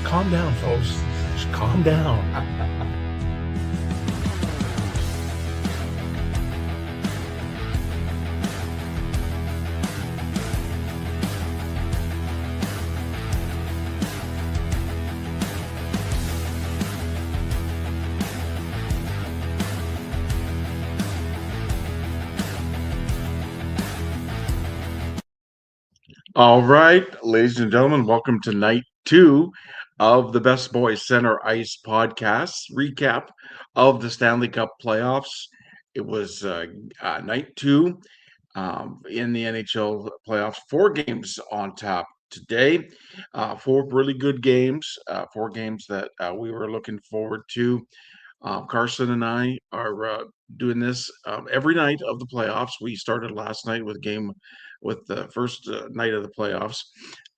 calm down, folks. Just calm down. All right, ladies and gentlemen, welcome to night 2 of the Best Boys Center Ice podcast recap of the Stanley Cup playoffs. It was night 2 in the NHL playoffs. 4 games on tap today, 4 really good games, 4 games that we were looking forward to. Carson and I are doing this every night of the playoffs. We started last night with the first night of the playoffs,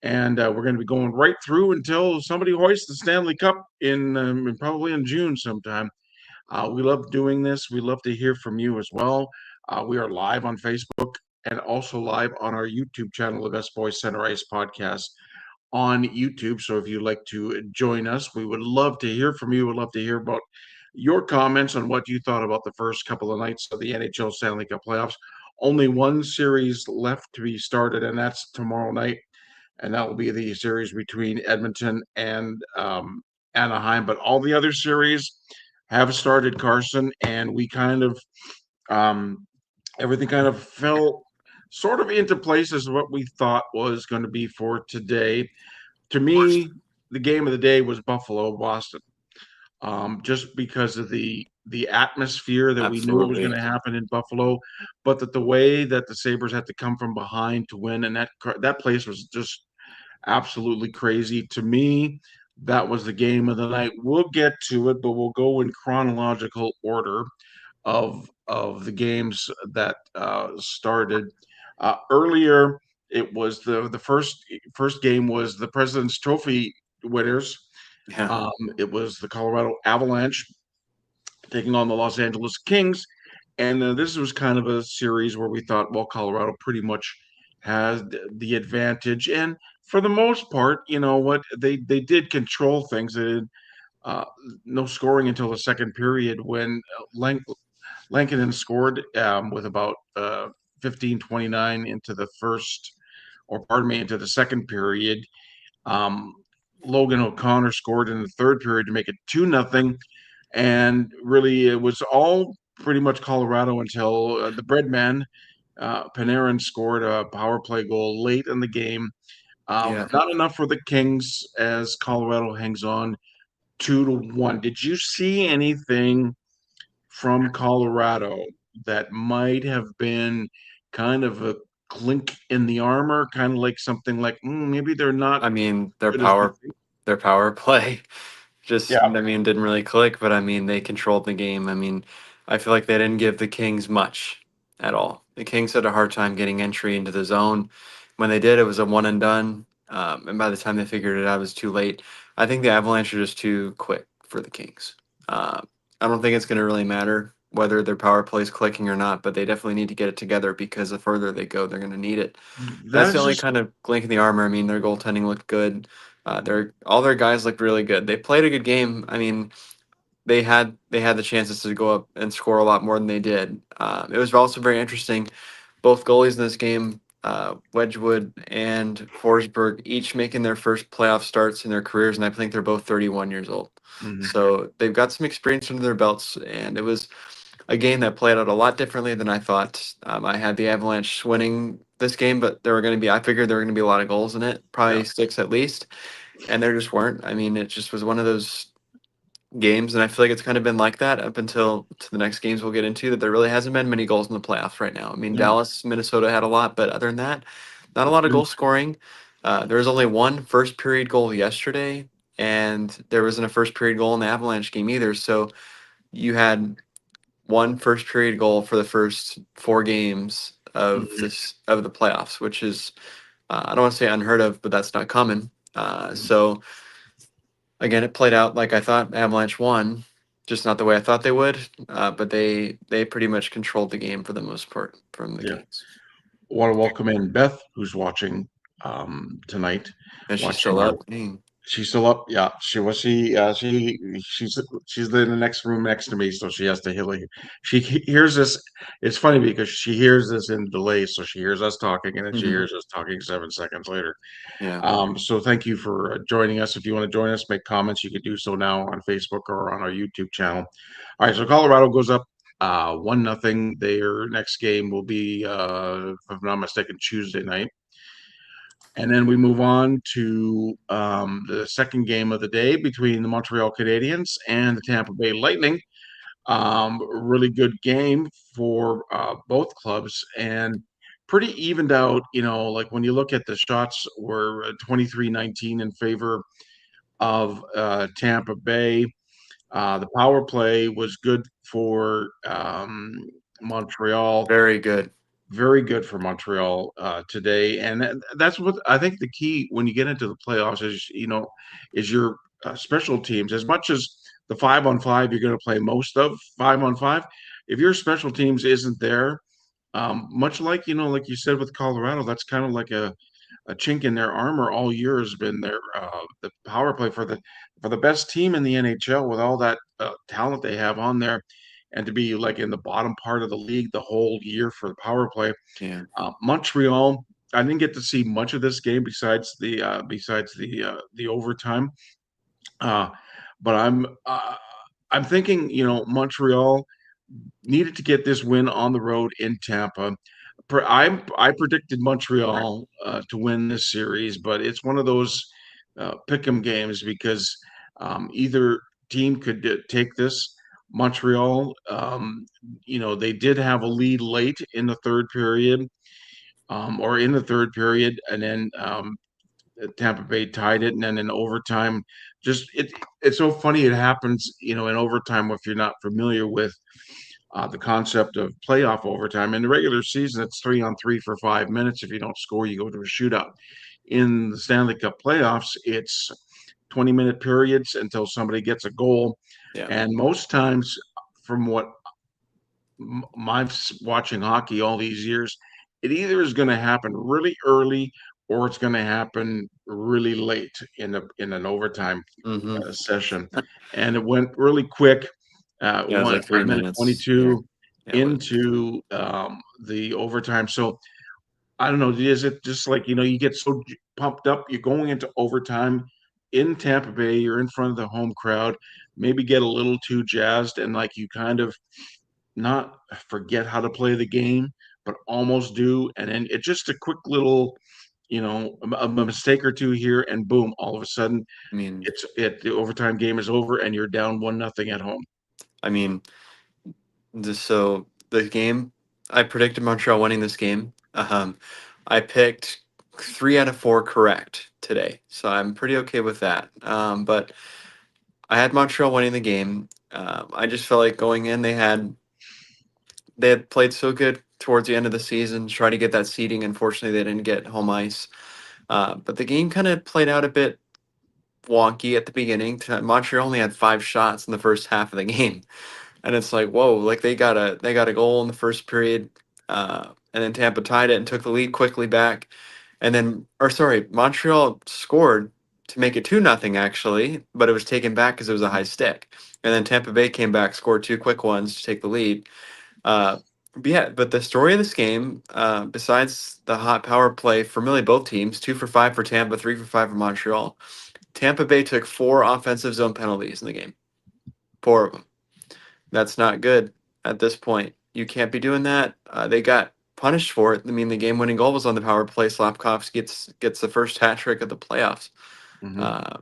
and we're going to be going right through until somebody hoists the Stanley Cup probably in June sometime. We love doing this. We love to hear from you as well. We are live on Facebook and also live on our YouTube channel, the Best Boys Center Ice Podcast on YouTube. So if you'd like to join us, we would love to hear from you. We'd love to hear about your comments on what you thought about the first couple of nights of the NHL Stanley Cup playoffs. Only one series left to be started, and that's tomorrow night. And that will be the series between Edmonton and Anaheim. But all the other series have started, Carson, and we kind of everything kind of fell sort of into place as what we thought was going to be for today. To me, the game of the day was Buffalo Boston, just because of the atmosphere that we knew was going Absolutely. to happen in Buffalo, but that the way that the Sabres had to come from behind to win, and that place was just absolutely crazy. To me, that was the game of the night. We'll get to it, but we'll go in chronological order of the games that started earlier. It was the first game was the President's Trophy winners. Yeah. It was the Colorado Avalanche taking on the Los Angeles Kings, and this was kind of a series where we thought, well, Colorado pretty much has the advantage, and for the most part, you know what, they did control things. They did no scoring until the second period when Lankinen scored with about 15:29 into the first, or pardon me, into the second period. Um, Logan O'Connor scored in the third period to make it 2-0, and really it was all pretty much Colorado until the Breadman Panarin scored a power play goal late in the game. Yeah. Not enough for the Kings as Colorado hangs on 2-1. Did you see anything from Colorado that might have been kind of a clink in the armor, kind of like something like maybe they're not I mean, good as we think? their power play just, Yeah. didn't really click, but I mean, they controlled the game. I mean, I feel like they didn't give the Kings much at all. The Kings had a hard time getting entry into the zone. When they did, it was a one and done. And by the time they figured it out, it was too late. I think the Avalanche are just too quick for the Kings. Uh, I don't think it's going to really matter whether their power play is clicking or not, but they definitely need to get it together because the further they go, they're going to need it. That That's the is only just kind of clink in the armor. I mean, their goaltending looked good. All their guys looked really good. They played a good game. I mean, they had the chances to go up and score a lot more than they did. It was also very interesting. Both goalies in this game, Wedgwood and Forsberg, each making their first playoff starts in their careers, and I think they're both 31 years old. mhm. So they've got some experience under their belts, and it was a game that played out a lot differently than I thought. I had the Avalanche winning this game, but I figured there were going to be a lot of goals in it, Yeah. probably 6 at least, and there just weren't. I mean, it just was one of those games, and I feel like it's kind of been like that up until to the next games we'll get into, that there really hasn't been many goals in the playoffs right now. I mean, Yeah. Dallas, Minnesota had a lot, but other than that, not a lot of Been- goal scoring. There was only one first period goal yesterday, and there wasn't a first period goal in the Avalanche game either. So you had one first period goal for the first 4 games of mhm, the playoffs, which is I don't want to say unheard of, but that's not common. mhm. So again, it played out like I thought. Avalanche won, just not the way I thought they would. But they pretty much controlled the game for the most part from the Yeah. Kings. Want to welcome in Beth, who's watching tonight, And she's watching still our up. Dang. She's still up. Yeah, she was. She's in the next room next to me, so she has to hear. Hears this. It's funny because she hears this in delay, so she hears us talking, and then she Hmm. hears us talking 7 seconds later. Yeah. So thank you for joining us. If you want to join us, make comments. You can do so now on Facebook or on our YouTube channel. All right, so Colorado goes up 1-0. Their next game will be, if I'm not mistaken, Tuesday night. And then we move on to the second game of the day between the Montreal Canadiens and the Tampa Bay Lightning. Really good game for both clubs and pretty evened out. Like when you look at the shots, were 23-19 in favor of Tampa Bay. The power play was good for Montreal, Very good. very good for Montreal today, and that's what I think the key when you get into the playoffs is your special teams. As much as the 5-on-5 you're going to play most of 5-on-5, if your special teams isn't there, much like like you said with Colorado, that's kind of like a chink in their armor all year has been their the power play for the best team in the NHL with all that talent they have on there, and to be like in the bottom part of the league the whole year for the power play. Yeah. Montreal, I didn't get to see much of this game besides the overtime, uh, but I'm thinking Montreal needed to get this win on the road in Tampa. I predicted Montreal to win this series, but it's one of those pick 'em games because either team could take this. Montreal, they did have a lead late in the third period, or in the third period, and then Tampa Bay tied it, and then in overtime, just it's so funny it happens, in overtime if you're not familiar with the concept of playoff overtime. In the regular season, it's 3-on-3 for 5 minutes. If you don't score, you go to a shootout. In the Stanley Cup playoffs, it's 20-minute periods until somebody gets a goal. Yeah. And most times, from what my watching hockey all these years, it either is going to happen really early or it's going to happen really late in an overtime Hmm. session. And it went really quick. Yeah, it was Went like at 3 minutes. Yeah. 22 Yeah, it was. into the overtime. So I don't know. Is it just like you get so pumped up, you're going into overtime in Tampa Bay, you're in front of the home crowd, maybe get a little too jazzed, and like you kind of not forget how to play the game, but almost do, and then it's just a quick little, a mistake or two here, and boom, all of a sudden, I mean, the overtime game is over, and you're down 1-0 at home. I mean, so the game, I predicted Montreal winning this game. I picked 3 out of 4 correct today, so I'm pretty okay with that. But I had Montreal winning the game. I just felt like going in, they had played so good towards the end of the season, to try to get that seeding. Unfortunately, they didn't get home ice. But the game kind of played out a bit wonky at the beginning. Montreal only had 5 shots in the first half of the game, and it's like, whoa, like they got a goal in the first period, and then Tampa tied it and took the lead quickly back, and then, or sorry, Montreal scored to make it 2-0 actually, but it was taken back because it was a high stick, and then Tampa Bay came back, scored 2 quick ones to take the lead. But yeah, but the story of this game, besides the hot power play for really both teams, 2 for 5 for Tampa, 3 for 5 for Montreal. Tampa Bay took 4 offensive zone penalties in the game, 4 of them. That's not good at this point. You can't be doing that. They got punished for it. I mean, the game-winning goal was on the power play. Slapkovs gets the first hat trick of the playoffs. Hmm. Uh,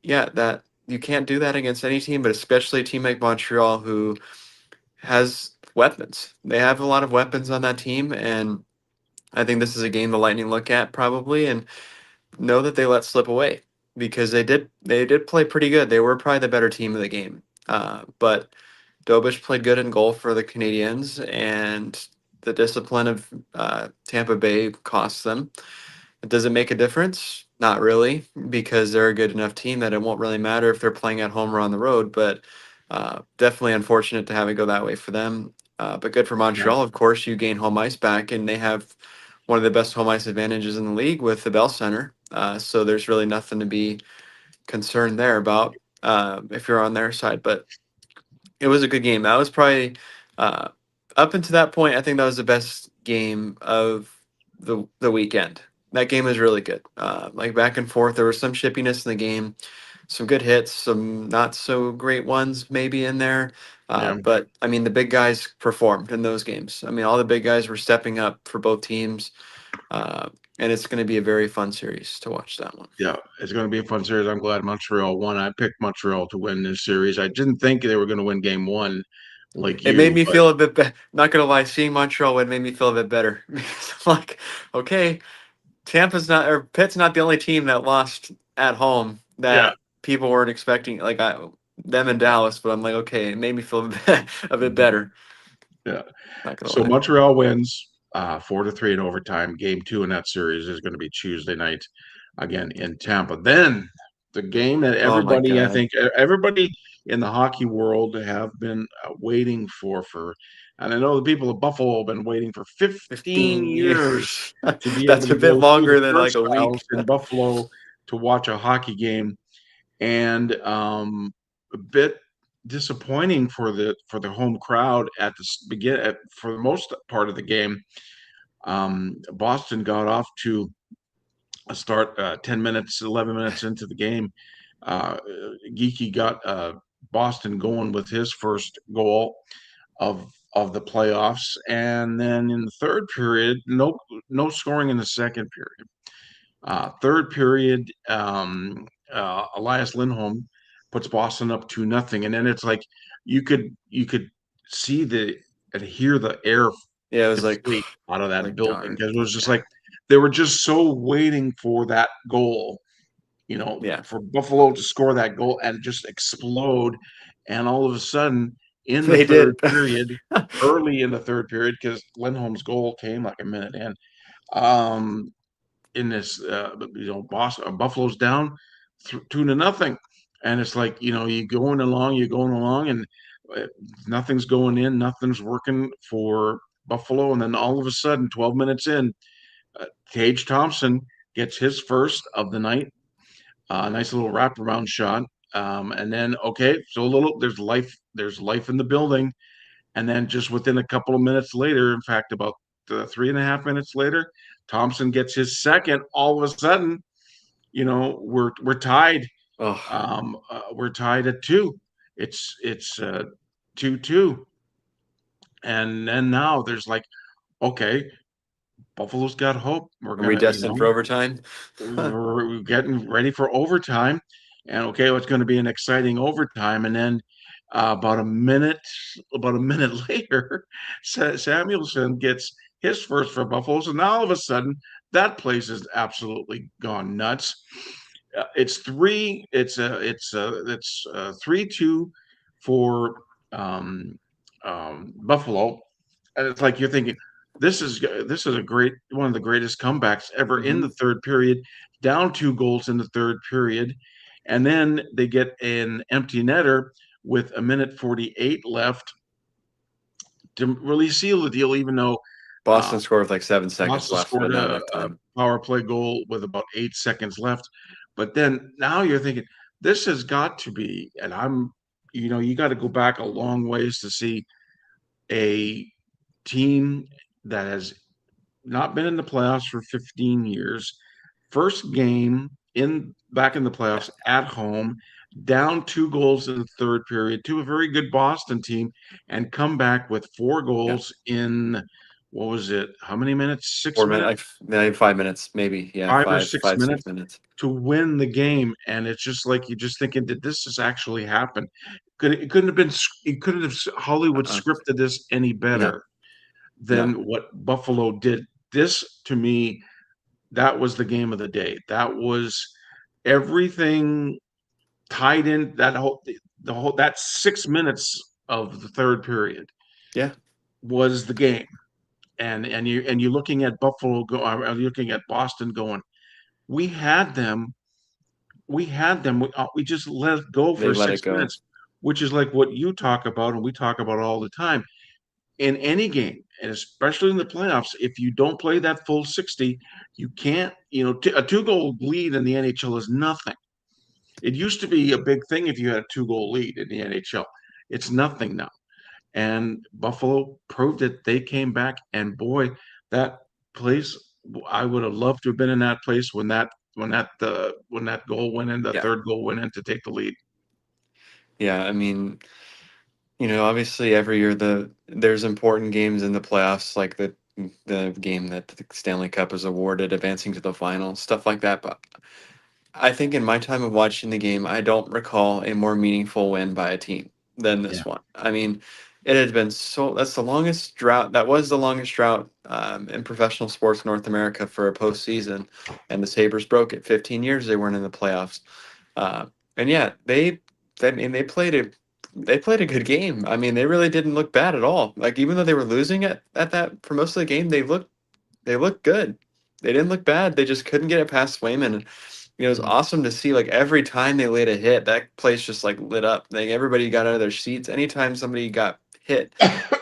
yeah, that you can't do that against any team, but especially a team like Montreal who has weapons. They have a lot of weapons on that team, and I think this is a game the Lightning look at probably and know that they let slip away because they did play pretty good. They were probably the better team of the game. But Dobish played good in goal for the Canadiens, and the discipline of Tampa Bay costs them. Does it make a difference? Not really, because they're a good enough team that it won't really matter if they're playing at home or on the road. But definitely unfortunate to have it go that way for them. But good for Yeah. Montreal, of course. You gain home ice back, and they have one of the best home ice advantages in the league with the Bell Center. So there's really nothing to be concern there about if you're on their side. But it was a good game. That was probably uh, up until that point. I think that was the best game of the weekend. That game was really good. Like back and forth. There was some shippiness in the game, some good hits, some not so great ones maybe in there. Yeah, But I mean, the big guys performed in those games. I mean, all the big guys were stepping up for both teams, uh, and it's going to be a very fun series to watch that one. yeah, it's going to be a fun series. I'm glad Montreal won. I picked Montreal to win this series. I didn't think they were going to win game one like It made you, me but feel a bit better. Not gonna lie, seeing Montreal would made me feel a bit better because I'm like, okay, Tampa's not or Pitt's not the only team that lost at home yeah, that people weren't expecting. Like them in Dallas, but I'm like, okay, it made me feel a bit better. yeah. Not gonna So lie. Montreal wins 4-3 in overtime. Game two in that series is going to be Tuesday night again in Tampa. Then the game that Oh my everybody, I god, think, everybody in the hockey world have been waiting for, and I know the people of Buffalo have been waiting for 15 15 years years. to be able That's a to bit go to the longer than like a turnstiles week. in Buffalo to watch a hockey game, and a bit disappointing for the home crowd at the begin at, for the most part of the game. Boston got off to a start 10 minutes, 11 minutes into the game. Uh, Geeky got Boston going with his first goal of the playoffs, and then in the third period, no scoring in the second period. Third period, Elias Lindholm puts Boston up 2-0, and then it's like you could see the and hear the air Yeah, it was deflate out of that like building darn. because it was just Yeah, like they were just so waiting for that goal, yeah, for Buffalo to score that goal and just explode, and all of a sudden in the they third did. period, early in the third period, because Lindholm's goal came like a minute in. Um, in this, Boston, Buffalo's down 2-0, and it's like you're going along, and uh, nothing's going in, nothing's working for Buffalo, and then all of a sudden, 12 minutes in, Tage Thompson gets his first of the night, nice little wraparound shot, and then okay, so there's life in the building, and then just within a couple of minutes later, in fact, about 3.5 minutes later, Thompson gets his second. All of a sudden, we're tied. Oh, We're tied at two. It's 2-2, and then now there's like, okay, Buffalo's got hope. We're are we gonna, destined for overtime? we're getting ready for overtime, and okay, it's going to be an exciting overtime. And then about a minute later, Samuelson gets his first for Buffalo. So now all of a sudden, that place is absolutely gone nuts. It's three. It's 3-2 for um, Buffalo, and it's like you're thinking, this is a great one of the greatest comebacks ever in Hmm. the third period, down 2 goals in the third period, and then they get an empty netter with a minute 48 left to really seal the deal, even though uh, Boston scored with like 7 seconds Boston left, but scored not a enough time. power play goal with about 8 seconds left. But then now you're thinking, this has got to be, and you got to go back a long ways to see a team that has not been in the playoffs for 15 years. First game in back in the Yeah, playoffs at home, down 2 goals in the third period to a very good Boston team, and come back with four yeah. goals in what was it? How many minutes? Six 4 minutes, minutes? like maybe 5 minutes, maybe. Yeah, Five or five, six five, six minutes minutes. to win the game, and it's just like you're just thinking, did this just actually happen? It couldn't have been. It couldn't have Hollywood Uh-uh. scripted this any No, better no. than what Buffalo did. This to me, that was the game of the day. That was everything tied in. The whole that 6 minutes of the third period Yeah, was the game. And you're looking at Buffalo looking at Boston going, we had them, we just let it go they for let it six go. minutes, which is like what you talk about and we talk about all the time in any game, and especially in the playoffs. If you don't play that full 60, you can't. A 2 goal lead in the NHL is nothing. It used to be a big thing if you had a 2-goal lead in the NHL. It's nothing now. And Buffalo proved it. They came back, and boy, that place, I would have loved to have been in that place when that goal went in, the Yeah. third goal went in to take the lead. Yeah, I mean, obviously every year there's important games in the playoffs, like the game that the Stanley Cup is awarded, advancing to the final, stuff like that. But I think in my time of watching the game, I don't recall a more meaningful win by a team than Yeah, this one. I mean, it had been that's the longest drought. That was the longest drought in professional sports North America for a postseason, and the Sabres broke it. 15 years they weren't in the playoffs. And yeah, I mean, they played a good game. I mean, they really didn't look bad at all. Like even though they were losing at that for most of the game, they looked good. They didn't look bad. They just couldn't get it past Swayman. And it was mhm. awesome to see. Like every time they laid a hit, that place just like lit up. Like everybody got out of their seats. Anytime somebody got hit,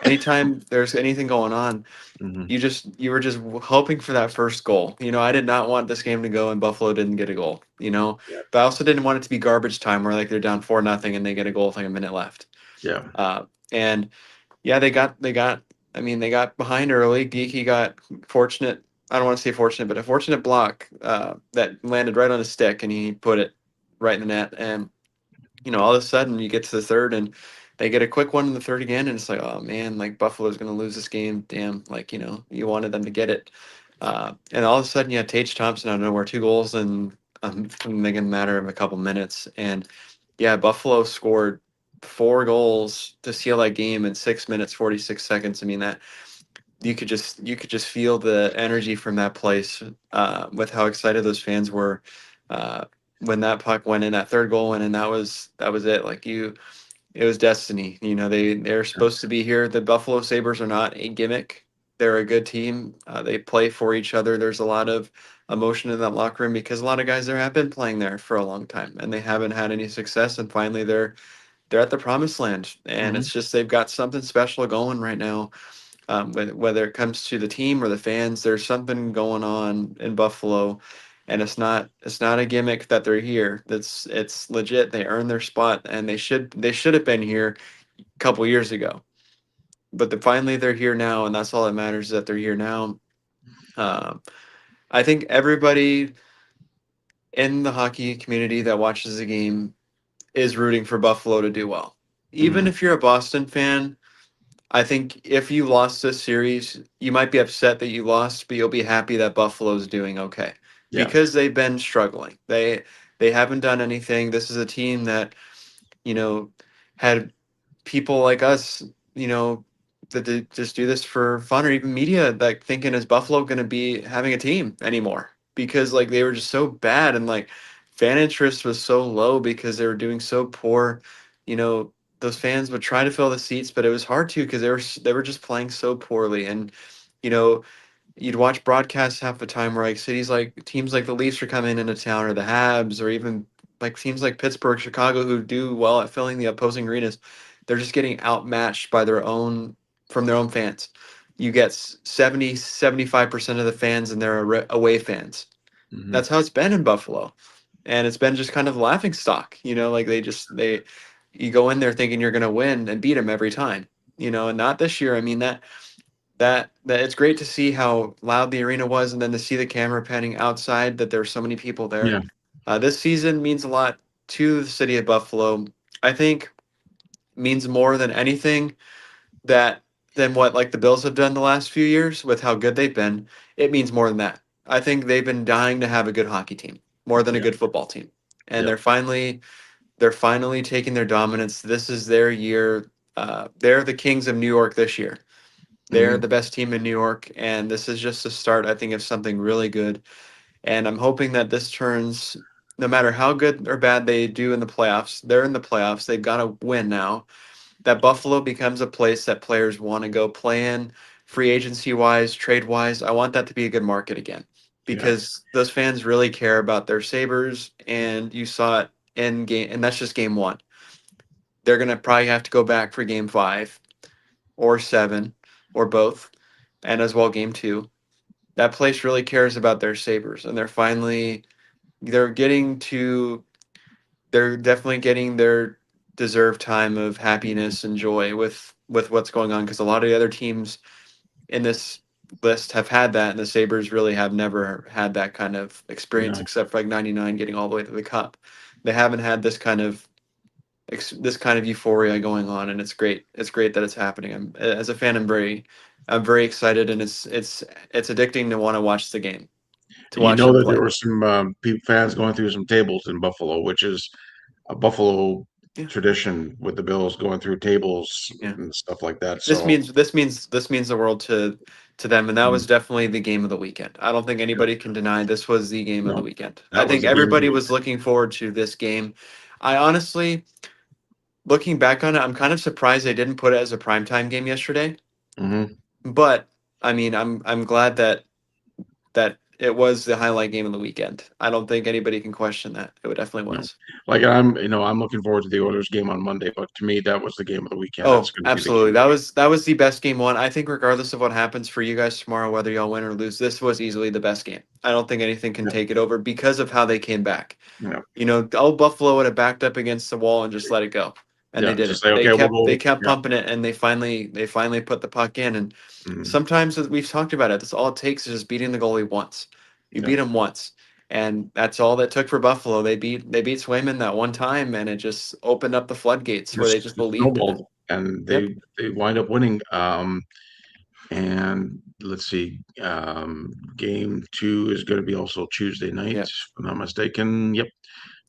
anytime there's anything going on, Mhm. you were just hoping for that first goal. I did not want this game to go and Buffalo didn't get a goal. Yeah, But I also didn't want it to be garbage time where like they're down 4-0 and they get a goal with like a minute left. yeah, And yeah, they got. I mean, they got behind early. Geeky got fortunate. I don't want to say fortunate, but a fortunate block that landed right on his stick, and he put it right in the net. And all of a sudden, you get to the third, and they get a quick one in the third again, and it's like, oh man, like Buffalo's going to lose this game. Damn, like you wanted them to get it. And all of a sudden, you had Tage Thompson out of nowhere, 2 goals in a matter of a couple minutes, and yeah, Buffalo scored 4 goals to seal that game in 6 minutes 46 seconds. I mean that you could just feel the energy from that place with how excited those fans were uh, when that puck went in, that third goal went in. That was it. Like it was destiny. They're supposed to be here. The Buffalo Sabres are not a gimmick. They're a good team. They play for each other. There's a lot of emotion in that locker room because a lot of guys there have been playing there for a long time and they haven't had any success. And finally, they're at the promised land, and mhm, it's just they've got something special going right now. Whether it comes to the team or the fans, there's something going on in Buffalo, and it's not a gimmick that they're here. It's legit. They earned their spot, and they should have been here a couple years ago. But finally they're here now, and that's all that matters is that they're here now. Um, I think everybody in the hockey community that watches the game is rooting for Buffalo to do well. Even mhm. if you're a Boston fan, I think if you lost this series, you might be upset that you lost, but you'll be happy that Buffalo's doing okay Yeah, because they've been struggling. They haven't done anything. This is a team that, you know, had people like us, you know, that just do this for fun or even media like thinking is Buffalo going to be having a team anymore because like they were just so bad and like fan interest was so low because they were doing so poor. Those fans would try to fill the seats, but it was hard to because they were just playing so poorly. And you know, you'd watch broadcasts half the time where like teams like the Leafs are coming into town or the Habs or even like teams like Pittsburgh, Chicago who do well at filling the opposing arenas, they're just getting outmatched by their own fans. You get 70-75% of the fans and they're away fans. mhm, That's how it's been in Buffalo. And it's been just kind of laughing stock, like they you go in there thinking you're going to win and beat them every time. And not this year. I mean that it's great to see how loud the arena was and then to see the camera panning outside that there's so many people there. yeah, This season means a lot to the city of Buffalo. I think means more than anything that than what like the Bills have done the last few years with how good they've been. It means more than that. I think they've been dying to have a good hockey team more than a yeah, good football team. And yep, they're finally taking their dominance. This is their year. They're the Kings of New York this year. They're mhm, the best team in New York, and this is just a start, I think, of something really good. And I'm hoping that this turns, no matter how good or bad they do in the playoffs, they're in the playoffs. They've got to win now. That Buffalo becomes a place that players want to go play in, free agency wise, trade wise. I want that to be a good market again yeah, because those fans really care about their Sabres, and you saw it in game, and that's just game one. They're going to probably have to go back for game five or seven or both, and as well game two. That place really cares about their Sabres, and they're getting to they're definitely getting their deserved time of happiness and joy with what's going on, because a lot of the other teams in this list have had that, and the Sabres really have never had that kind of experience, Yeah, except for like 99 getting all the way to the cup. They haven't had this kind of euphoria going on, and it's great. It's great that it's happening. As a fan, I'm very excited, and it's addicting to want to watch the game, to you watch know them that there play. were some fans going through some tables in Buffalo, which is a Buffalo Yeah, tradition with the Bills going through tables yeah. and stuff like that. This So, means this means the world to them, and that mm, was definitely the game of the weekend. I don't think yeah, anybody can deny this was the game of the no, weekend. I that was think the game of the everybody week. was looking forward to this game. I honestly, looking back on it, I'm kind of surprised they didn't put it as a primetime game yesterday. Hmm. But I mean, I'm glad that it was the highlight game of the weekend. I don't think anybody can question that. It definitely No, was. like I'm looking forward to the Oilers game on Monday, but to me, that was the game of the weekend. That's Oh, going to be the absolutely. key game. That was the best game one. I think regardless of what happens for you guys tomorrow, whether y'all win or lose, this was easily the best game. I don't think anything can Yeah, take it over because of how they came back. yeah, You know, old Buffalo would have backed up against the wall and just let it go. And they yeah. Just didn't. say, okay, we'll They go. kept Yeah. pumping it, and they finally put the puck in. And Mhm. sometimes, as we've talked about it, that's all it takes is just beating the goalie once. You Yeah. beat him once. And that's all that took for Buffalo. They beat Swayman that one time, and it just opened up the floodgates where they just Just believed in it. snowballed, and Yep. they wind up winning. And let's see, game two is going to be also Tuesday night, Yeah. if I'm not mistaken. Yep,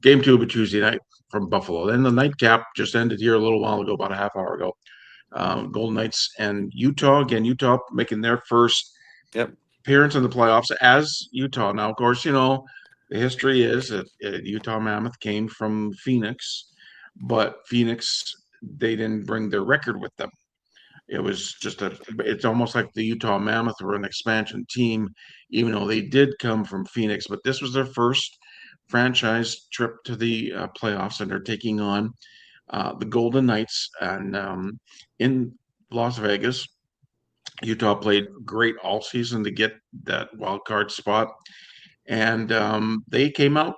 game two will be Tuesday night from Buffalo. Then the nightcap just ended here a little while ago, about a half hour ago. Golden Knights and Utah. Again, Utah making their first Yep. appearance in the playoffs as Utah. Now, of course, the history is that Utah Mammoth came from Phoenix, but Phoenix, they didn't bring their record with them. It was just it's almost like the Utah Mammoth were an expansion team, even though they did come from Phoenix. But this was their first franchise trip to the playoffs, and they're taking on the Golden Knights and in Las Vegas. Utah played great all season to get that wild card spot, and they came out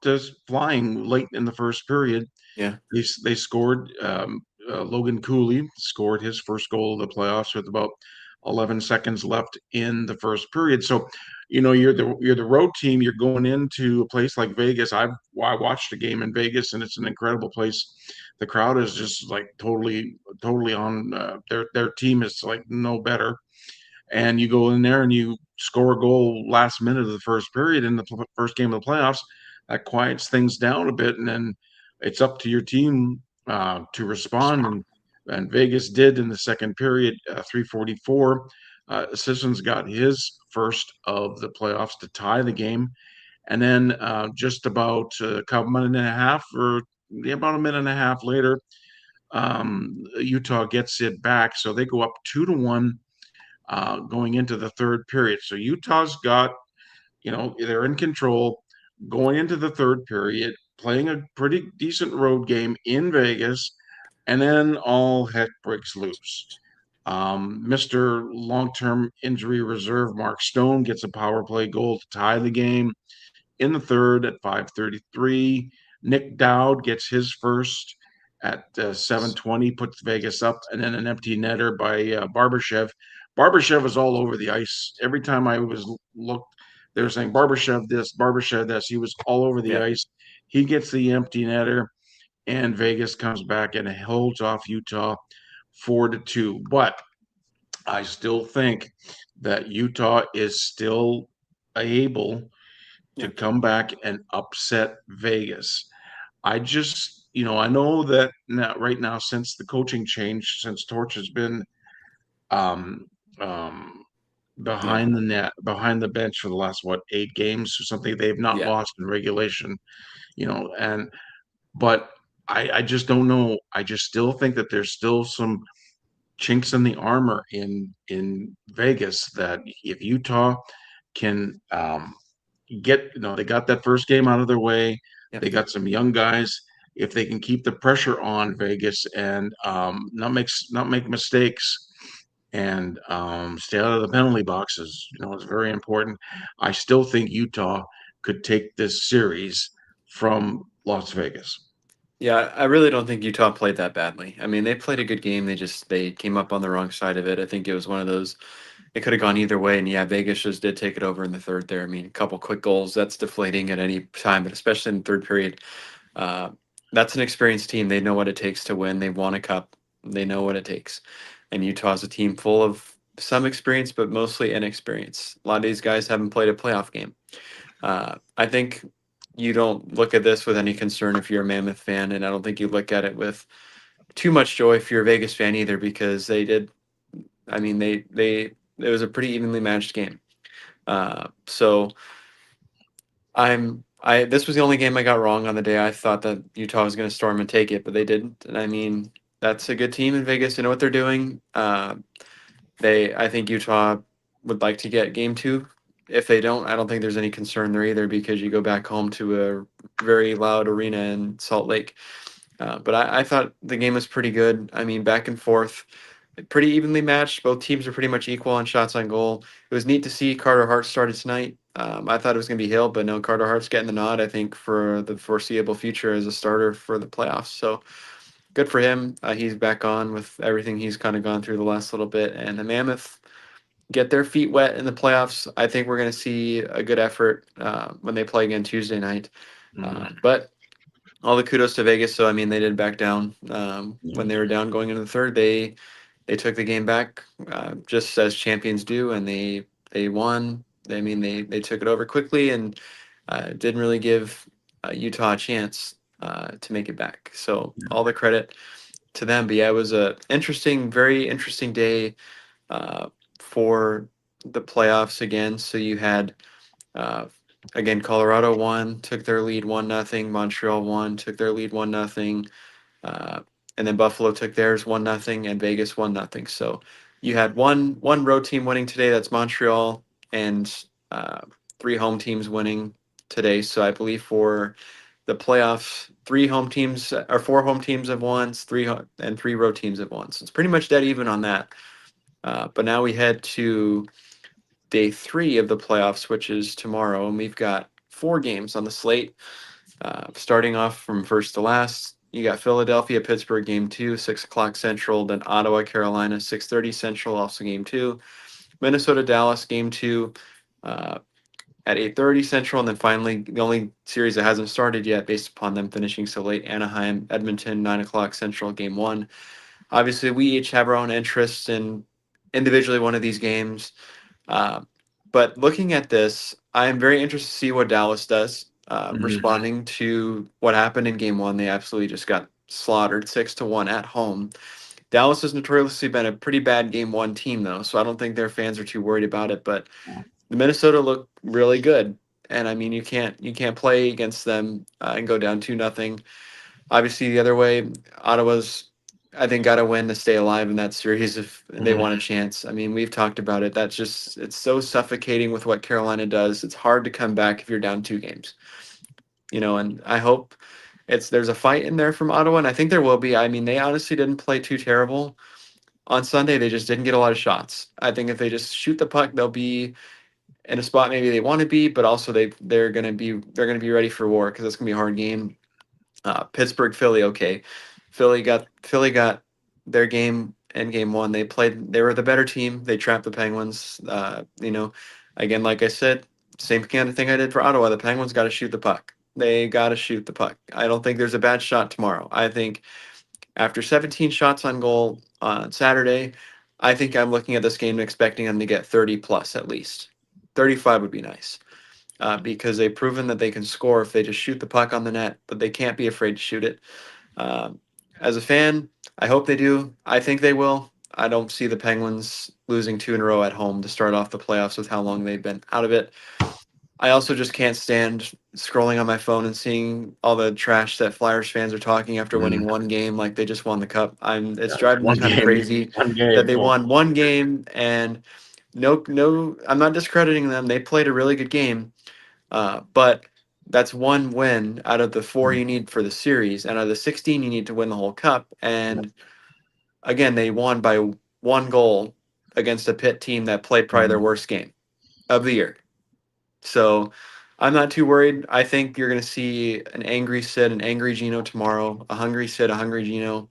just flying late in the first period. Yeah. They scored. Logan Cooley scored his first goal of the playoffs with about 11 seconds left in the first period. So, you're the road team. You're going into a place like Vegas. I watched a game in Vegas, and it's an incredible place. The crowd is just like totally on their team is like no better, and you go in there and you score a goal last minute of the first period in the first game of the playoffs, that quiets things down a bit, and then it's up to your team to respond. And Vegas did in the second period, 3:44. Sissons got his first of the playoffs to tie the game, and then just about a couple minute and a half, or about a minute and a half later, Utah gets it back, so they go up 2-1 going into the third period. So Utah's got, they're in control going into the third period, playing a pretty decent road game in Vegas, and then all heck breaks loose. Mr. Long term injury reserve Mark Stone gets a power play goal to tie the game in the third at 5:33. Nick Dowd gets his first at 7:20, puts Vegas up, and then an empty netter by Barbashev. Barbashev was all over the ice. Every time I was looked, they were saying Barbashev this, Barbashev this. He was all over the Yeah. ice. He gets the empty netter, and Vegas comes back and holds off Utah 4-2. But I still think that Utah is still able to Yeah. come back and upset Vegas. I know that now, right now, since the coaching change, since Torch has been um, um, Yeah. behind the net, behind the bench for the last, what, 8 games or something, they've not Yeah. lost in regulation, and but I just don't know. I just still think that there's still some chinks in the armor in Vegas that if Utah can they got that first game out of their way. Yeah. They got some young guys. If they can keep the pressure on Vegas and not make mistakes and stay out of the penalty boxes, it's very important. I still think Utah could take this series from Las Vegas. Yeah, I really don't think Utah played that badly. I mean, they played a good game. They came up on the wrong side of it. I think it was one of those. It could have gone either way, and yeah, Vegas just did take it over in the third there. I mean, a couple quick goals, that's deflating at any time, but especially in the third period. Uh, that's an experienced team. They know what it takes to win. They've won a cup. They know what it takes. And Utah's a team full of some experience, but mostly inexperience. A lot of these guys haven't played a playoff game. I think you don't look at this with any concern if you're a Mammoth fan, and I don't think you look at it with too much joy if you're a Vegas fan either, because they did. I mean, they it was a pretty evenly matched game. So I this was the only game I got wrong on the day. I thought that Utah was going to storm and take it, but they didn't. And I mean, that's a good team in Vegas. They know what they're doing. I think Utah would like to get game two. If they don't, I don't think there's any concern there either, because you go back home to a very loud arena in Salt Lake. But I thought the game was pretty good. I mean, back and forth, pretty evenly matched. Both teams are pretty much equal on shots on goal. It was neat to see Carter Hart started tonight. I thought it was going to be Hill, but no, Carter Hart's getting the nod, I think, for the foreseeable future as a starter for the playoffs. So good for him. He's back on with everything he's kind of gone through the last little bit. And the Mammoth get their feet wet in the playoffs. I think we're going to see a good effort when they play again Tuesday night. Mhm. But all the kudos to Vegas. So I mean, they did back down when Yeah. they were down going into the third. They took the game back just as champions do, and they won. I mean, they took it over quickly and didn't really give Utah a chance to make it back. So all the credit to them. But yeah, it was a interesting, very interesting day uh, for the playoffs again. So you had uh, again Colorado won, took their lead 1-0. Montreal won, took their lead 1-0. Uh, and then Buffalo took theirs 1-0, and Vegas 1-0. So you had one road team winning today. That's Montreal, and uh, three home teams winning today. So I believe for the playoffs, three home teams or four home teams have won, and three road teams have won. So it's pretty much dead even on that. But now we head to day three of the playoffs, which is tomorrow, and we've got four games on the slate. Starting off from first to last, you got Philadelphia, Pittsburgh, game two, 6 o'clock Central. Then Ottawa, Carolina, 6:30 Central, also game two. Minnesota, Dallas, game two uh, at 8:30 Central. And then finally, the only series that hasn't started yet, based upon them finishing so late, Anaheim, Edmonton, 9 o'clock Central, game one. Obviously, we each have our own interests in individually one of these games. Uh, but looking at this, I am very interested to see what Dallas does. Mhm. Responding to what happened in game one, they absolutely just got slaughtered 6-1 at home. Dallas has notoriously been a pretty bad game one team, though, so I don't think their fans are too worried about it. But the Minnesota look really good, and I mean you can't play against them and go down 2-0. Obviously, the other way, Ottawa's, I think, got to win to stay alive in that series if they Mhm. want a chance. I mean, we've talked about it. That's just, it's so suffocating with what Carolina does. It's hard to come back if you're down two games, and I hope there's a fight in there from Ottawa, and I think there will be. I mean, they honestly didn't play too terrible on Sunday. They just didn't get a lot of shots. I think if they just shoot the puck, they'll be in a spot maybe they want to be, but also they're gonna be ready for war because it's gonna be a hard game. Pittsburgh, Philly, okay. Philly got their game in game one. They were the better team. They trapped the Penguins. Again, like I said, same kind of thing I did for Ottawa. The Penguins got to shoot the puck. They got to shoot the puck. I don't think there's a bad shot tomorrow. I think after 17 shots on goal on Saturday, I think I'm looking at this game expecting them to get 30 plus at least. 35 would be nice because they've proven that they can score if they just shoot the puck on the net, but they can't be afraid to shoot it. Um, as a fan, I hope they do. I think they will. I don't see the Penguins losing two in a row at home to start off the playoffs with how long they've been out of it. I also just can't stand scrolling on my phone and seeing all the trash that Flyers fans are talking after winning Mhm. one game like they just won the cup. It's Yeah, it's driving me one kind of game. crazy One that game. they won one game and no, I'm not discrediting them. They played a really good game, but that's one win out of the four Mhm. you need for the series, and out of the 16 you need to win the whole cup. Yeah. And again, they won by one goal against a Pitt team that played probably their Mhm. worst game of the year. So I'm not too worried. I think you're going to see an angry Sid, an angry Gino tomorrow, a hungry Sid, a hungry Gino.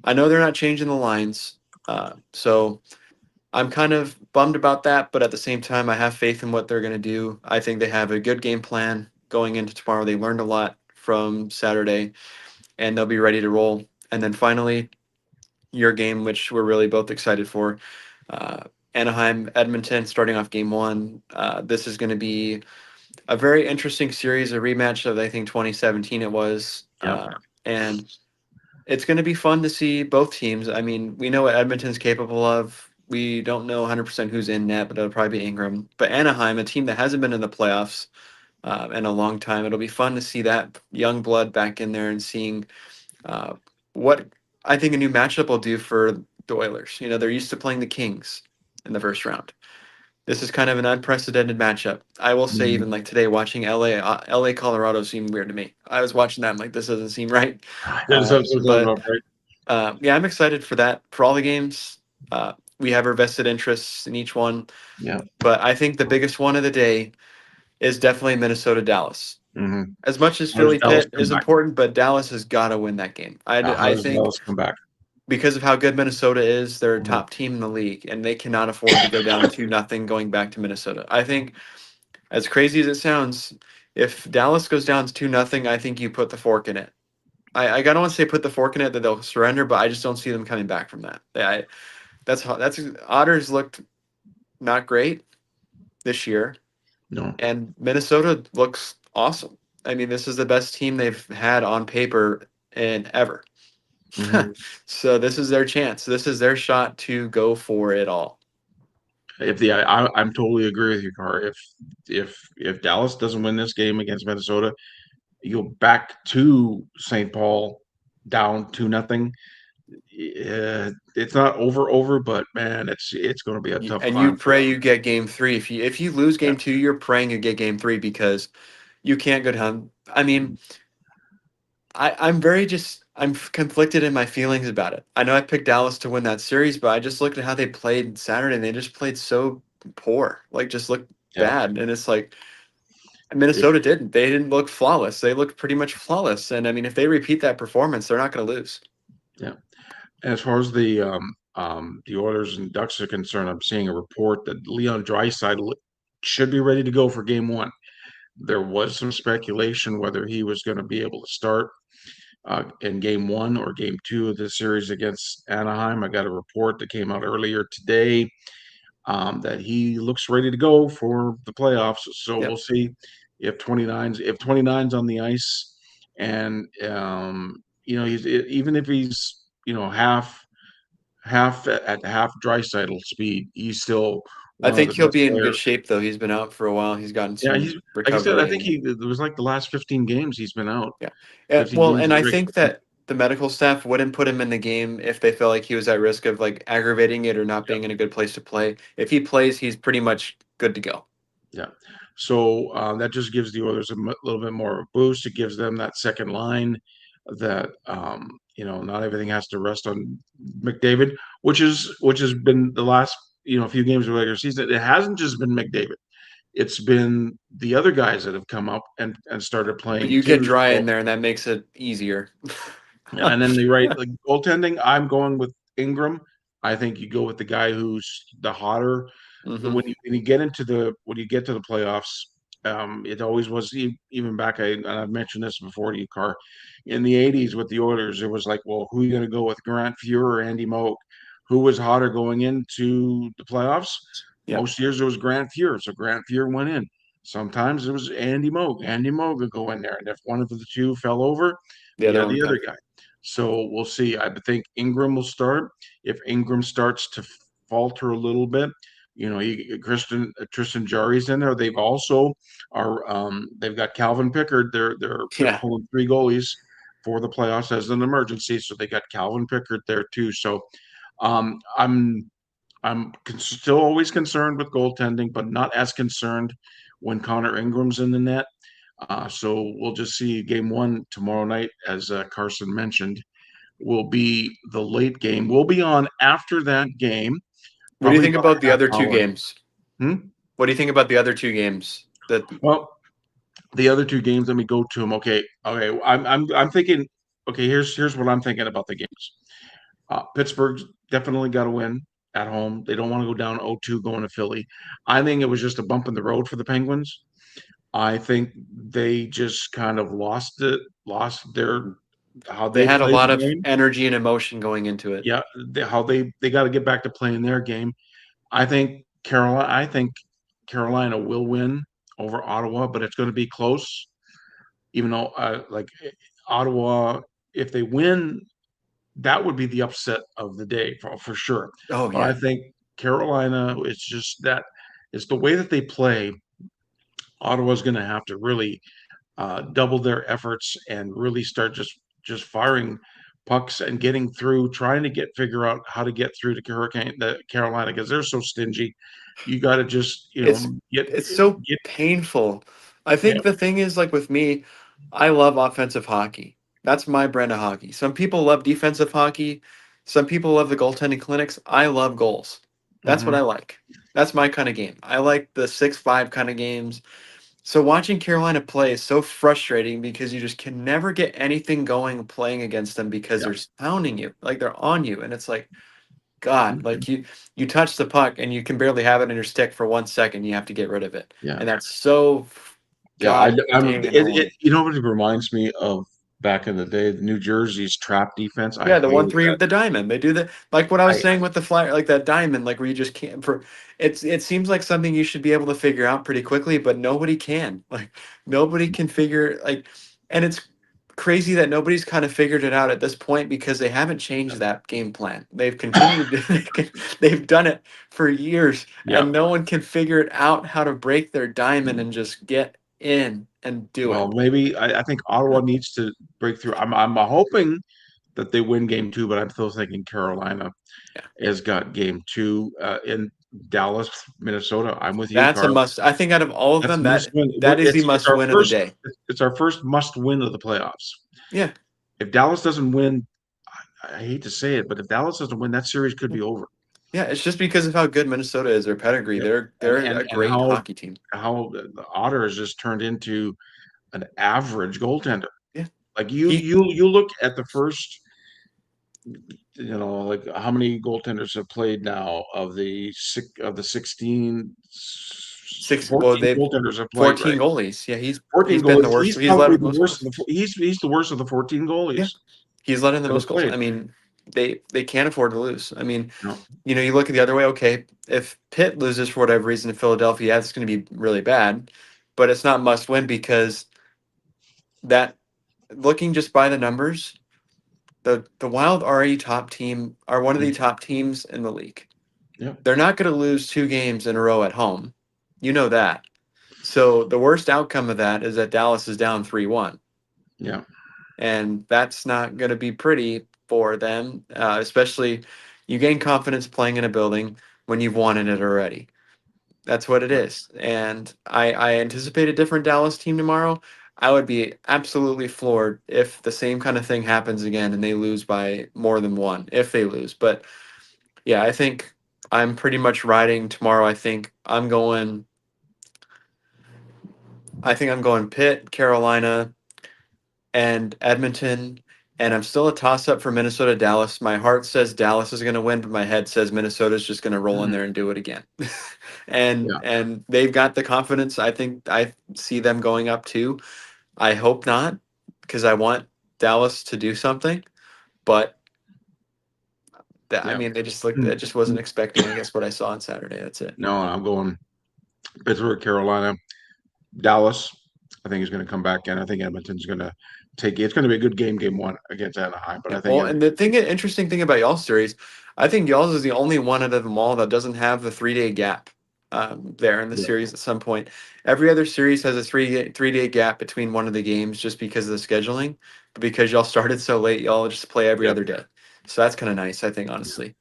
I know they're not changing the lines, so I'm kind of bummed about that. But at the same time, I have faith in what they're going to do. I think they have a good game plan going into tomorrow. They learned a lot from Saturday, and they'll be ready to roll. And then finally, your game, which we're really both excited for. Uh, Anaheim, Edmonton, starting off game one. This is going to be a very interesting series, a rematch of I think 2017 it was, Yep. and it's going to be fun to see both teams. I mean, we know what Edmonton's capable of. We don't know 100% who's in net, but it'll probably be Ingram. But Anaheim, a team that hasn't been in the playoffs in a long time, it'll be fun to see that young blood back in there and seeing uh, what I think a new matchup will do for the Oilers. You know, they're used to playing the Kings in the first round. This is kind of an unprecedented matchup. I will say, Mhm. even like today, watching LA, Colorado seemed weird to me. I was watching that, I'm like, this doesn't seem right. That sounds But about right. yeah, I'm excited for that. For all the games, we have our vested interests in each one. Yeah. But I think the biggest one of the day is definitely Minnesota Dallas. Hmm. As much as How does Philly Dallas Pitt come is back? important, but Dallas has got to win that game. How I does think Dallas come back? because of how good Minnesota is, they're a Mhm. top team in the league, and they cannot afford to go down 2-0 going back to Minnesota. I think, as crazy as it sounds, if Dallas goes down 2-0, I think you put the fork in it. I don't want to say put the fork in it that they'll surrender, but I just don't see them coming back from that. That's Otters looked not great this year, No. and Minnesota looks awesome. I mean, this is the best team they've had on paper in ever. Hmm. So this is their chance. This is their shot to go for it all. If I'm totally agree with you, Car. If Dallas doesn't win this game against Minnesota, you go back to St. Paul down 2-0. It's not over, but man, it's going to be a tough And you climb for pray them. you get game three. If you lose Yeah. game two, you're praying you get game three because you can't go down. I mean, I'm very just conflicted in my feelings about it. I know I picked Dallas to win that series, but I just looked at how they played Saturday and they just played so poor. Like just looked Yeah. bad. And it's like If Minnesota didn't. They didn't look flawless. They looked pretty much flawless. And I mean, if they repeat that performance, they're not going to lose. Yeah. As far as the Oilers and Ducks are concerned, I'm seeing a report that Leon Draisaitl should be ready to go for game one. There was some speculation whether he was going to be able to start in game one or game two of the series against Anaheim. I got a report that came out earlier today that he looks ready to go for the playoffs. So we'll Yep. see if 29's on the ice, and he's even if he's half at half dry cycle speed, he's still I one of think the he'll best be in good players. shape though. He's been out for a while. He's gotten Yeah, he's some like I said. I recovery think and it was like the last 15 games he's been out. yeah. 15 Well, games and of I regular think that the medical staff wouldn't put him in the game if they felt like he was at risk of like aggravating it or not Yeah, being in a good place to play. If he plays, he's pretty much good to go. yeah. So that just gives the Oilers a little bit more of a boost. It gives them that second line that not everything has to rest on McDavid, which has been the last few games of the regular season. It hasn't just been McDavid. It's been the other guys that have come up and started But playing you get too. dry So in there, and that makes it easier. yeah, and then the right like goaltending, I'm going with Ingram. I think you go with the guy who's the hotter. Hmm. When you get to the playoffs, it always was even back. And I've mentioned this before to you, Carr. In the '80s with the Oilers, it was like, well, who are you going to go with, Grant Fuhr or Andy Moak? Who was hotter going into the playoffs? Yep. Most years it was Grant Fuhr, so Grant Fuhr went in. Sometimes it was Andy Moak. Andy Moak would go in there, and if one of the two fell over, The you other had one the other comes. guy. So we'll see. I think Ingram will start. If Ingram starts to falter a little bit, Tristan Jarry's in there. They've got Calvin Pickard. They're Yeah. pulling three goalies for the playoffs as an emergency. So they got Calvin Pickard there too. So I'm still always concerned with goaltending, but not as concerned when Connor Ingram's in the net. So we'll just see game one tomorrow night, as Carson mentioned, will be the late game. We'll be on after that game, What do you probably think about about a the half other two hour. games? Hmm? What do you think about the other two games? That Well, The other two games, let me go to them. Okay, okay. I'm thinking. Okay, here's what I'm thinking about the games. Pittsburgh's definitely got to win at home. They don't want to go down 0-2 going to Philly. I think it was just a bump in the road for the Penguins. I think they just kind of lost their how They they had a played lot the of game. energy and emotion going into it. Yeah, how they got to get back to playing their game. I think Carolina will win over Ottawa, but it's going to be close. Even though, Ottawa, if they win, that would be the upset of the day for sure. Oh But I yeah, think Carolina, it's just that it's the way that they play. Ottawa's going to have to really double their efforts and really start just firing pucks and getting through, trying to figure out how to get through to the Carolina because they're so stingy. You got to just it's it's so get painful. I yeah. think the thing is, like with me, I love offensive hockey. That's my brand of hockey. Some people love defensive hockey. Some people love the goaltending clinics. I love goals. That's what Hmm. I like. That's my kind of game. I like the 6-5 kind of games. So watching Carolina play is so frustrating because you just can never get anything going playing against them because Yeah. they're pounding you, like they're on you, and it's like God, Mhm. like you touch the puck and you can barely have it in your stick for 1 second. You have to get rid of it, Yeah. and that's so Yeah. god dang annoying. You know what it reminds me of back in the day, the New Jersey's trap defense. I Yeah, the hated 1-3 that. with the diamond. They do that like what I was I saying with the flyer, like that diamond, like where you just can't for it seems like something you should be able to figure out pretty quickly, but nobody can. Like nobody can figure like and it's crazy that nobody's kind of figured it out at this point because they haven't changed that game plan. They've continued they've done it for years yeah. and no one can figure it out how to break their diamond and just get in and do Well, it. maybe I think Ottawa needs to break through. I'm hoping that they win game two, but I'm still thinking Carolina Yeah. has got game two in Dallas, Minnesota. I'm with you, That's a Carl. must. I think out of all of That's them, a must that win. that is the It's must our win of the first. day. It's our first must win of the playoffs. Yeah. If Dallas doesn't win, I hate to say it, but if Dallas doesn't win, that series could Yeah, be over. yeah, it's just because of how good Minnesota is, their pedigree. Yep. They're a And great hockey team. how the Otter has just turned into an average goaltender. Yeah. Like He you look at the first, like how many goaltenders have played now of the 16, six well, 14 they've goaltenders have played, 14 right? goalies. Yeah, he's 14 he's been the goalies. worst. He's He's led probably with the most worst goals. of he's the worst of the 14 Yeah. goalies He's led in the ever most goals. played. I mean, they can't afford to lose. I mean, No. you look at the other way, okay, if Pitt loses for whatever reason in Philadelphia, that's going to be really bad, but it's not must win because that looking just by the numbers, the Wild are a top team, are one of the Mm, top teams in the league. yeah. They're not going to lose 2 games in a row at home. You know that. So the worst outcome of that is that Dallas is down 3-1. Yeah. And that's not going to be pretty for them, especially you gain confidence playing in a building when you've won in it already. That's what it is. And I anticipate a different Dallas team tomorrow. I would be absolutely floored if the same kind of thing happens again and they lose by more than one, if they lose. But yeah, I think I'm pretty much riding tomorrow. I think I'm going Pitt, Carolina, and Edmonton. And I'm still a toss up for Minnesota Dallas. My heart says Dallas is going to win, but my head says Minnesota's just going to roll in Mhm. there and do it again. and Yeah. and they've got the confidence. I think I see them going up too. I hope not because I want Dallas to do something, but I Yeah. mean they just looked I Mm, just wasn't mm. expecting I guess what I saw on Saturday. That's it. No, I'm going Pittsburgh, Carolina, Dallas. I think he's going to come back in. I think Edmonton's going to take it. It's going to be a good game one against Anaheim, but Yeah, I think well, and interesting thing about y'all's series, I think y'all's is the only one out of them all that doesn't have the 3-day gap there in the yeah, series at some point. Every other series has a 3-day gap between one of the games just because of the scheduling. But because y'all started so late, y'all just play every yeah. other day. So that's kind of nice, I think, honestly.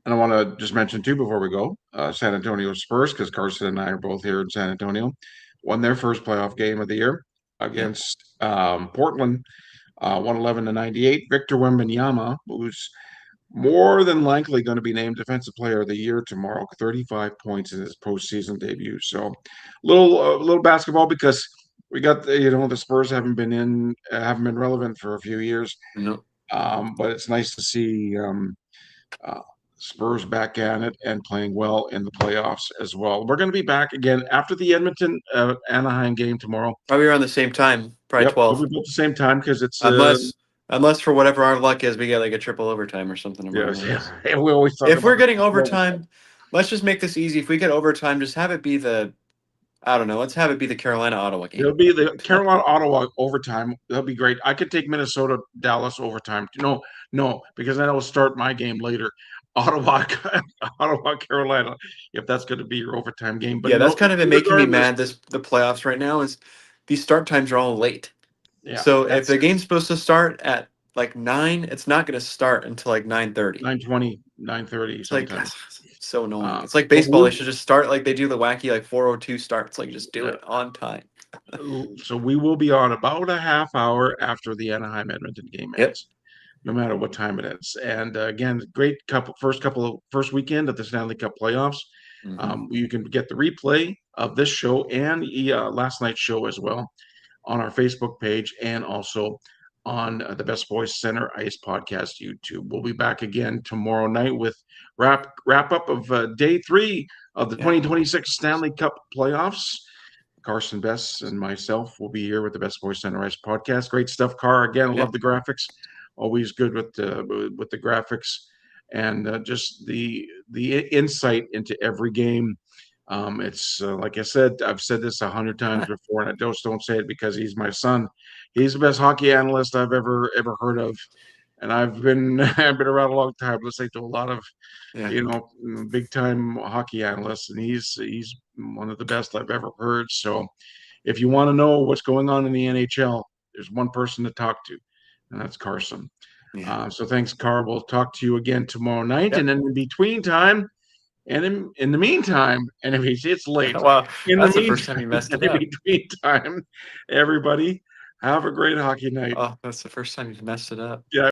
And I want to just mention too before we go, San Antonio Spurs, because Carson and I are both here in San Antonio, won their first playoff game of the year Yeah. against Portland, 111-98. Victor Wembanyama, who's more than likely going to be named Defensive Player of the Year tomorrow, 35 points in his postseason debut. So, little basketball because we got the Spurs haven't been relevant for a few years, No, but it's nice to see uh, Spurs back at it and playing well in the playoffs as well. We're going to be back again after the Edmonton Anaheim game tomorrow. probably around the same time, probably Yep, we'll 12. be both the same time because it's Unless for whatever our luck is, we get like a triple overtime or something tomorrow yes, night. yeah. We always talk If we're about getting the overtime, let's just make this easy. If we get overtime, just have it be the I don't know. Let's have it be the Carolina Ottawa It'll game. be the Carolina Ottawa overtime. That'll be great. I could take Minnesota Dallas overtime. No, no, because then I'll start my game later. Ottawa, Ottawa, Carolina, if that's going to be your overtime game. But Yeah, that's no, kind of been making me regardless, mad. The playoffs right now is these start times are all late. yeah, So if that's the game's supposed to start at like 9, it's not going to start until like 9:30. 9:20, 9:30 It's like sometimes. it's so annoying. It's like But baseball. They should just start like they do the wacky like 4:02 starts. Like just do uh, it on time. so we will be on about a half hour after the Anaheim Edmonton game Yep. ends, no matter what time it is. And again, great first weekend of the Stanley Cup playoffs. Hmm. You can get the replay of this show and last night's show as well on our Facebook page and also on the Best Boys Center Ice Podcast YouTube. We'll be back again tomorrow night with wrap up of day 3 of the Yep. 2026 Stanley Cup playoffs. Carson Besse and myself will be here with the Best Boys Center Ice Podcast. Great stuff, Car. Again, I love Yep. the graphics. Always good with the graphics and just the insight into every game. It's like I said, I've said this 100 times before, and I just don't say it because he's my son. He's the best hockey analyst I've ever heard of, and I've been I've been around a long time, listening to a lot of Yeah. big time hockey analysts, and he's one of the best I've ever heard. So, if you want to know what's going on in the NHL, there's one person to talk to, and that's Carson. Yeah. So thanks, Car. We'll talk to you again tomorrow night, and Yep. then in between time. And in the meantime, and if it's late, Wow, in the that's the first time meantime, you messed it and in up. between time, everybody have a great hockey night. Oh, that's the first time you've messed it up. Yeah.